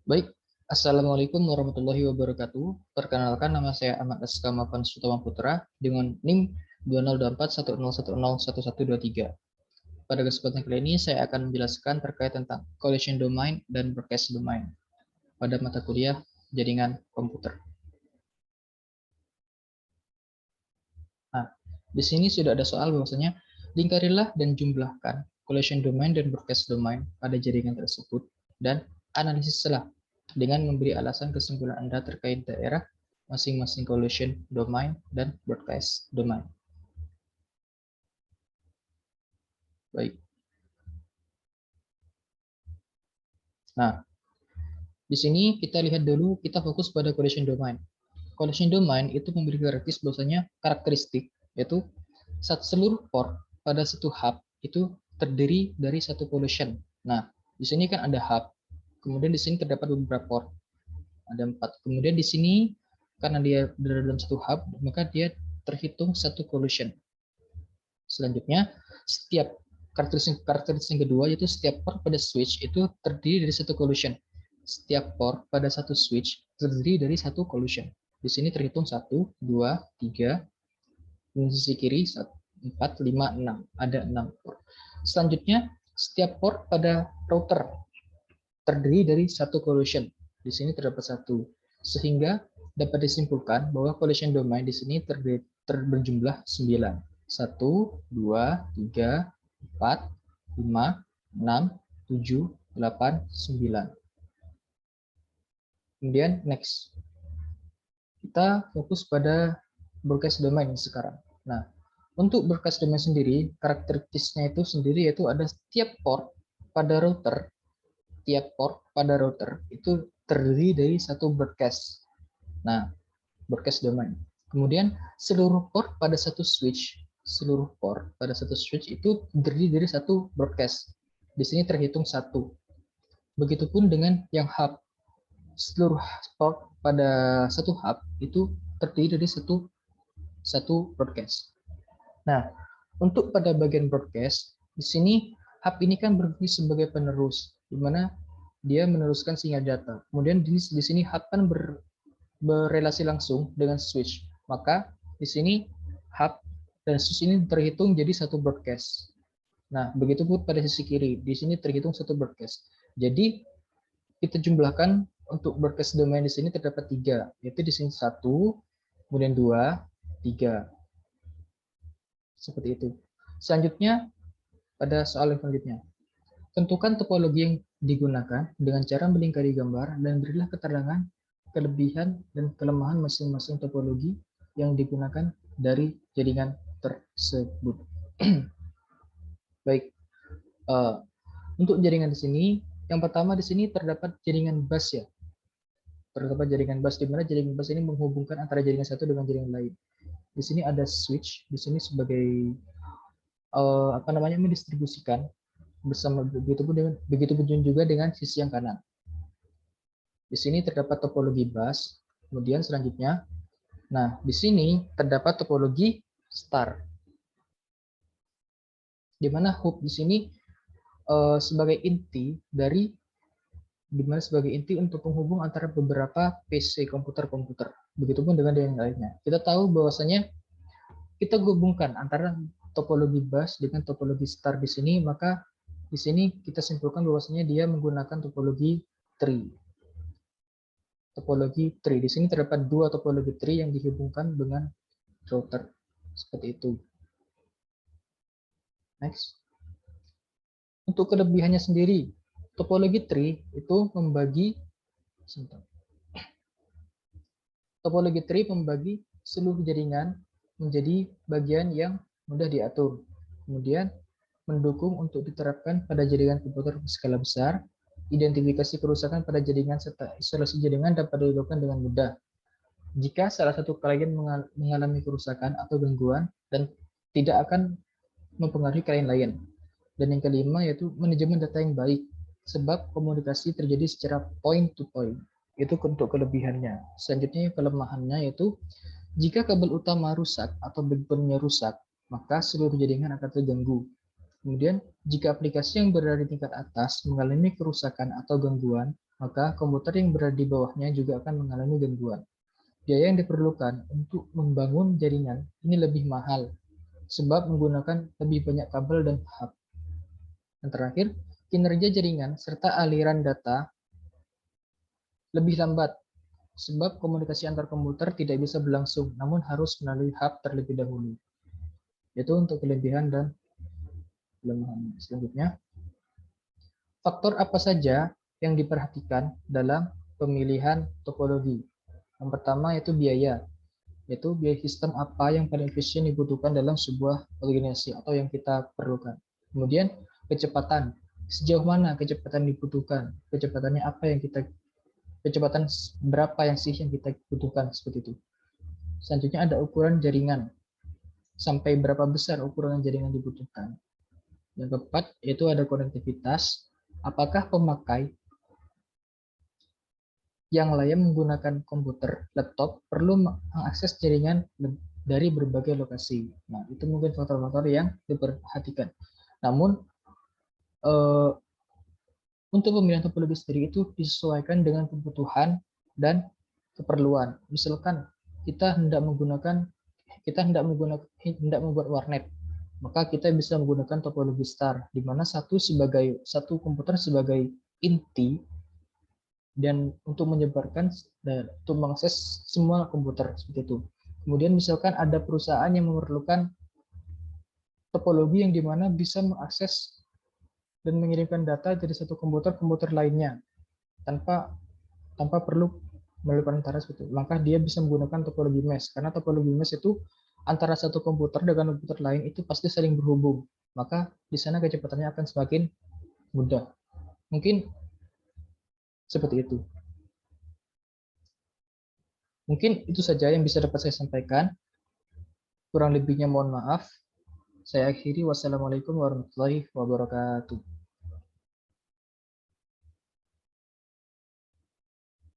Baik, Assalamualaikum warahmatullahi wabarakatuh. Perkenalkan, nama saya Ahmad Askamavan Sutama Putra dengan NIM 202410101123. Pada kesempatan kali ini saya akan menjelaskan terkait tentang collision domain dan broadcast domain pada mata kuliah jaringan komputer. Nah, di sini sudah ada soal bahwasanya lingkarilah dan jumlahkan collision domain dan broadcast domain pada jaringan tersebut dan analisislah dengan memberi alasan kesimpulan Anda terkait daerah masing-masing collision domain dan broadcast domain. Baik. Nah, di sini kita lihat dulu, kita fokus pada collision domain. Collision domain itu memiliki karakteristik yaitu seluruh port pada satu hub itu terdiri dari satu collision. Nah, di sini kan ada hub. Kemudian di sini terdapat beberapa port. Ada 4. Kemudian di sini karena dia berada dalam satu hub, maka dia terhitung satu collision. Selanjutnya, setiap karakteristik yang kedua yaitu setiap port pada switch itu terdiri dari satu collision. Setiap port pada satu switch terdiri dari satu collision. Di sini terhitung 1, 2, 3, di sisi kiri 4, 5, 6. Ada 6 port. Selanjutnya, setiap port pada router terdiri dari satu collision. Di sini terdapat satu. Sehingga dapat disimpulkan bahwa collision domain di sini berjumlah 9. 1, 2, 3, 4, 5, 6, 7, 8, 9. Kemudian next. Kita fokus pada broadcast domain sekarang. Nah, untuk broadcast domain sendiri, karakteristiknya itu sendiri yaitu ada setiap port pada router, itu terdiri dari satu broadcast. Nah, broadcast domain. Kemudian seluruh port pada satu switch itu terdiri dari satu broadcast. Di sini terhitung satu. Begitupun dengan yang hub. Seluruh port pada satu hub itu terdiri dari satu broadcast. Nah, untuk pada bagian broadcast, di sini hub ini kan berfungsi sebagai penerus, di mana dia meneruskan sinyal data. Kemudian di sini hub kan berrelasi langsung dengan switch. Maka di sini hub dan switch ini terhitung jadi satu broadcast. Nah, begitu pun pada sisi kiri, di sini terhitung satu broadcast. Jadi kita jumlahkan untuk broadcast domain di sini terdapat 3, yaitu di sini 1, kemudian 2, 3. Seperti itu. Selanjutnya, pada soal yang selanjutnya. Tentukan topologi yang digunakan dengan cara melingkari gambar dan berilah keterangan kelebihan dan kelemahan masing-masing topologi yang digunakan dari jaringan tersebut. Baik, untuk jaringan di sini, yang pertama di sini terdapat jaringan bus ya. Terdapat jaringan bus di mana jaringan bus ini menghubungkan antara jaringan satu dengan jaringan lain. Di sini ada switch, di sini sebagai mendistribusikan bersama begitu pun juga dengan sisi yang kanan. Di sini terdapat topologi bus. Kemudian selanjutnya, nah di sini terdapat topologi star, di mana hub di sini sebagai inti untuk penghubung antara beberapa PC komputer-komputer. Begitupun dengan yang lainnya. Kita tahu bahwasanya kita gabungkan antara topologi bus dengan topologi star di sini, maka di sini kita simpulkan bahwasanya dia menggunakan topologi tree. Topologi tree. Di sini terdapat 2 topologi tree yang dihubungkan dengan router. Seperti itu. Next. Untuk kelebihannya sendiri, topologi tree itu membagi seluruh jaringan menjadi bagian yang mudah diatur. Kemudian mendukung untuk diterapkan pada jaringan komputer berskala besar, identifikasi kerusakan pada jaringan serta isolasi jaringan dapat dilakukan dengan mudah. Jika salah satu klien mengalami kerusakan atau gangguan dan tidak akan mempengaruhi klien lain. Dan yang kelima yaitu manajemen data yang baik, sebab komunikasi terjadi secara point to point. Itu untuk kelebihannya. Selanjutnya kelemahannya yaitu jika kabel utama rusak atau backbone-nya rusak, maka seluruh jaringan akan terganggu. Kemudian, jika aplikasi yang berada di tingkat atas mengalami kerusakan atau gangguan, maka komputer yang berada di bawahnya juga akan mengalami gangguan. Biaya yang diperlukan untuk membangun jaringan ini lebih mahal, sebab menggunakan lebih banyak kabel dan hub. Dan terakhir, kinerja jaringan serta aliran data lebih lambat, sebab komunikasi antar komputer tidak bisa berlangsung, namun harus melalui hub terlebih dahulu. Itu untuk kelebihan dan kelemahan. Selanjutnya, faktor apa saja yang diperhatikan dalam pemilihan topologi? Yang pertama yaitu biaya, yaitu biaya sistem apa yang paling efisien dibutuhkan dalam sebuah organisasi atau yang kita perlukan. Kemudian kecepatan, sejauh mana kecepatan dibutuhkan, kecepatannya apa yang kita, kecepatan berapa yang sih yang kita butuhkan, seperti itu. Selanjutnya ada ukuran jaringan, sampai berapa besar ukuran jaringan dibutuhkan. Yang keempat yaitu ada konektivitas, apakah pemakai yang layak menggunakan komputer, laptop perlu mengakses jaringan dari berbagai lokasi. Nah, itu mungkin faktor-faktor yang diperhatikan. Namun, untuk pemilihan topologi sendiri itu disesuaikan dengan kebutuhan dan keperluan. Misalkan kita hendak membuat warnet, maka kita bisa menggunakan topologi star, di mana satu komputer sebagai inti dan untuk menyebarkan dan untuk mengakses semua komputer seperti itu. Kemudian misalkan ada perusahaan yang memerlukan topologi yang dimana bisa mengakses dan mengirimkan data dari satu komputer ke komputer lainnya tanpa perlu melalui perantara seperti itu. Maka dia bisa menggunakan topologi mesh, karena topologi mesh itu antara satu komputer dengan komputer lain itu pasti saling berhubung. Maka di sana kecepatannya akan semakin mudah. Mungkin seperti itu. Mungkin itu saja yang bisa dapat saya sampaikan. Kurang lebihnya mohon maaf. Saya akhiri. Wassalamualaikum warahmatullahi wabarakatuh.